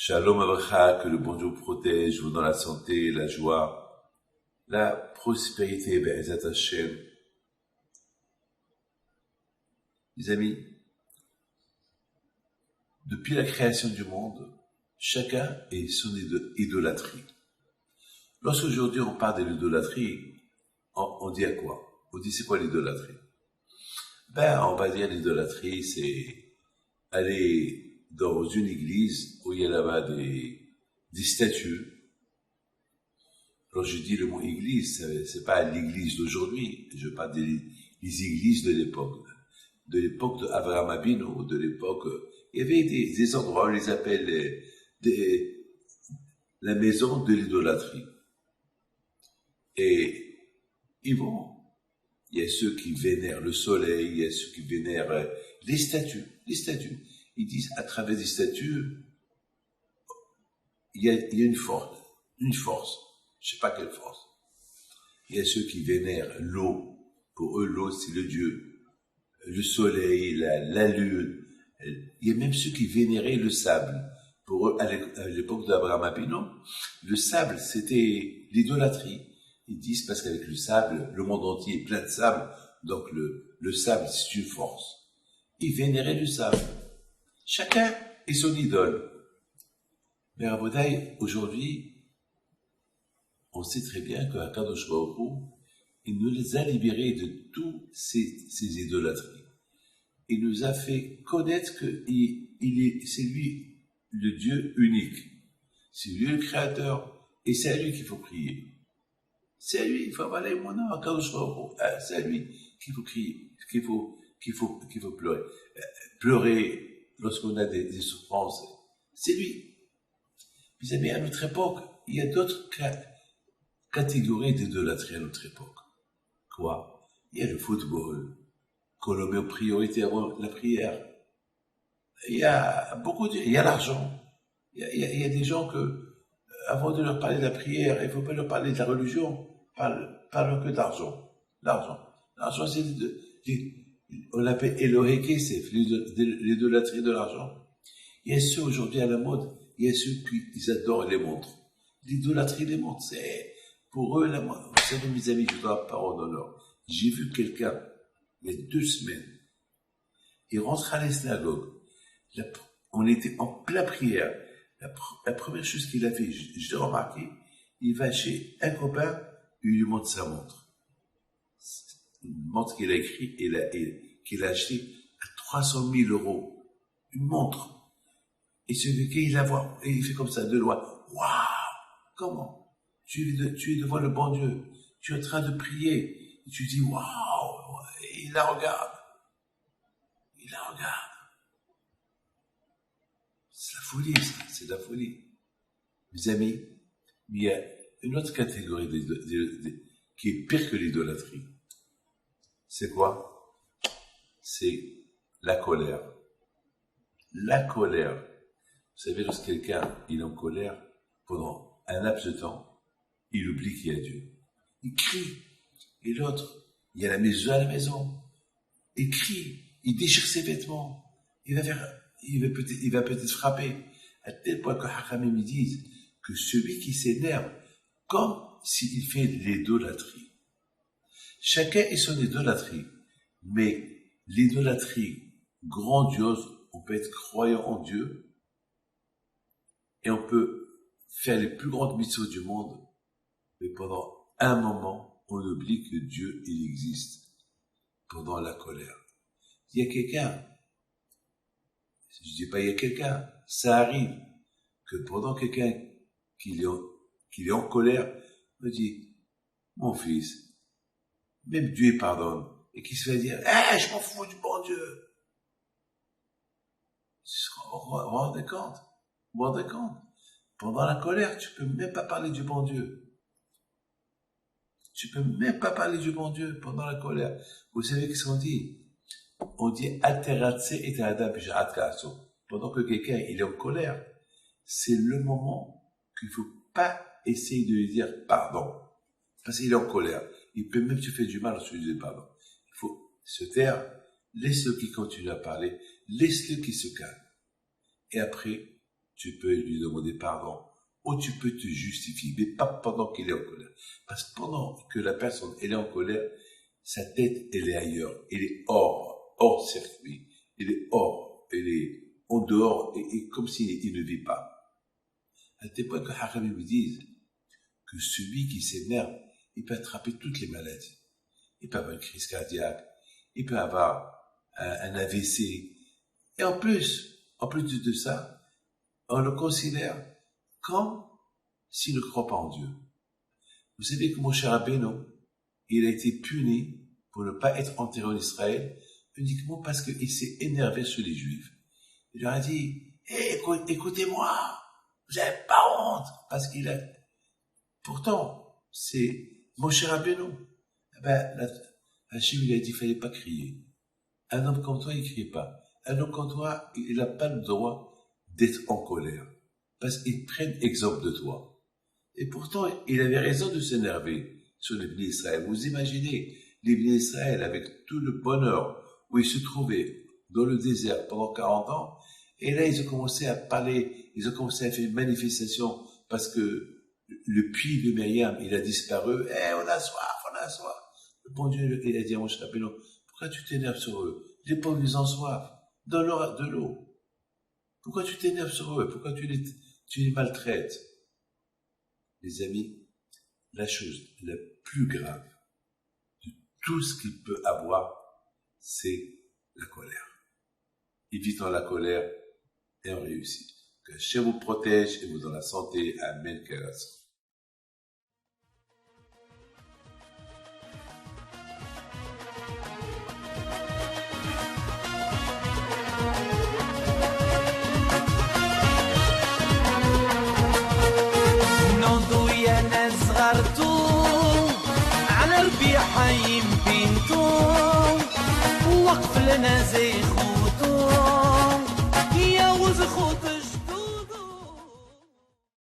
Shalom Avracha, que le bon Dieu protège, vous dans la santé, la joie, la prospérité, Be'ezat Hashem. Les amis, depuis la création du monde, chacun est son idolâtrie. Lorsqu'aujourd'hui on parle de l'idolâtrie, on dit à quoi? On dit c'est quoi l'idolâtrie? On va dire l'idolâtrie, c'est aller dans une église où il y a là-bas des statues. Alors je dis le mot église, c'est pas l'église d'aujourd'hui, je parle des églises de l'époque de Avraham Avinu, de l'époque, il y avait des endroits, on les appelle la maison de l'idolâtrie. Et il y a ceux qui vénèrent le soleil, il y a ceux qui vénèrent les statues. Ils disent, à travers les statues, il y a une force, je sais pas quelle force. Il y a ceux qui vénèrent l'eau. Pour eux, l'eau, c'est le Dieu. Le soleil, la lune. Il y a même ceux qui vénéraient le sable. Pour eux, à l'époque d'Abraham Avinu, le sable, c'était l'idolâtrie. Ils disent, parce qu'avec le sable, le monde entier est plein de sable, donc le sable, c'est une force. Ils vénéraient le sable. Chacun est son idole. Mais Rabodaï, aujourd'hui, on sait très bien qu'Akadosh Baruch Hu, il nous les a libérés de toutes ces idolâtries. Il nous a fait connaître que c'est lui le Dieu unique. C'est lui le Créateur. Et c'est à lui qu'il faut prier. C'est à lui, il faut avoir mon nom, Akadosh Baruch Hu. C'est à lui qu'il faut crier, qu'il faut pleurer. Pleurer lorsqu'on a des souffrances. C'est lui. Mes amis, à notre époque, il y a d'autres catégories d'idolâtrie à notre époque. Quoi? Il y a le football, qu'on le met en priorité avant la prière. Il y a il y a l'argent. Il y a des gens que, avant de leur parler de la prière, il ne faut pas leur parler de la religion, parle que d'argent. L'argent, c'est on l'appelle Elohé Kesef, l'idolâtrie de l'argent. Il y a ceux aujourd'hui à la mode, il y a ceux qui adorent les montres. L'idolâtrie des montres, c'est pour eux la mode. Vous savez, mes amis, je dois la parole d'honneur. J'ai vu quelqu'un, il y a 2 semaines, il rentre à la synagogue. On était en pleine prière. La première chose qu'il a fait, je l'ai remarqué, il va chez un copain, il lui montre sa montre. Une montre qu'il a écrit qu'il a acheté à 300 000 €. Une montre. Et celui qui il la voit, et il fait comme ça, de loin. Waouh! Comment? Tu es devant le bon Dieu. Tu es en train de prier. Et tu dis, waouh! Et il la regarde. C'est la folie, ça. C'est de la folie. Mes amis, il y a une autre catégorie qui est pire que l'idolâtrie. C'est quoi? C'est la colère. La colère. Vous savez, lorsque quelqu'un est en colère, pendant un laps de temps, il oublie qu'il y a Dieu. Il crie. Et l'autre, il y a la maison. Il crie. Il déchire ses vêtements. Il va peut-être frapper. À tel point que Hakamim me disent que celui qui s'énerve, comme s'il fait l'idolâtrie. Chacun est son idolâtrie. Mais l'idolâtrie grandiose, on peut être croyant en Dieu, et on peut faire les plus grandes missions du monde, mais pendant un moment, on oublie que Dieu, il existe, pendant la colère. Il y a quelqu'un, je dis pas il y a quelqu'un, ça arrive, que pendant quelqu'un qu'il est en colère, me dit, mon fils, même Dieu pardonne, et qui se fait dire, je m'en fous du bon Dieu. Vous vous rendez compte? Pendant la colère, tu peux même pas parler du bon Dieu. Pendant la colère. Vous savez qu'est-ce qu'on dit? On dit alteratse et adam b'shat ka'aso. Pendant que quelqu'un il est en colère, c'est le moment qu'il faut pas essayer de lui dire pardon. Parce qu'il est en colère. Il peut même te faire du mal en se disant pardon. Il faut se taire, laisse-le qui continue à parler, laisse-le qui se calme. Et après, tu peux lui demander pardon, ou tu peux te justifier, mais pas pendant qu'il est en colère. Parce que pendant que la personne elle est en colère, sa tête, elle est ailleurs, elle est hors circuit, elle est en dehors, et comme s'il ne vit pas. À tel point que Haram me disent que celui qui s'énerve, il peut attraper toutes les maladies. Il peut avoir une crise cardiaque, il peut avoir un AVC. Et en plus de ça, on le considère comme s'il ne croit pas en Dieu. Vous savez que Moshe Rabbeinu, il a été puni pour ne pas être enterré en Israël uniquement parce qu'il s'est énervé sur les Juifs. Il leur a dit, écoutez-moi, vous n'avez pas honte, parce qu'il a... Pourtant, c'est Moshe Rabbeinu. Hachem lui a dit, il fallait pas crier. Un homme comme toi, il crie pas. Un homme comme toi, il n'a pas le droit d'être en colère. Parce qu'ils prennent exemple de toi. Et pourtant, il avait raison de s'énerver sur les Bnei Israël. Vous imaginez les Bnei Israël avec tout le bonheur où ils se trouvaient dans le désert pendant 40 ans. Et là, ils ont commencé à parler, ils ont commencé à faire une manifestation parce que le puits de Myriam, il a disparu. On a soif. Le bon Dieu, il a dit à Moshe Rabbeinu, pourquoi tu t'énerves sur eux? Les pauvres, ils ont soif. Donne-leur de l'eau. Pourquoi tu t'énerves sur eux? Pourquoi tu les maltraites? Les amis, la chose la plus grave de tout ce qu'il peut avoir, c'est la colère. Évitons la colère et on réussit. Que Dieu vous protège et vous donne la santé. Amen. على ربيع حيم بنتو وقف لنا زي خو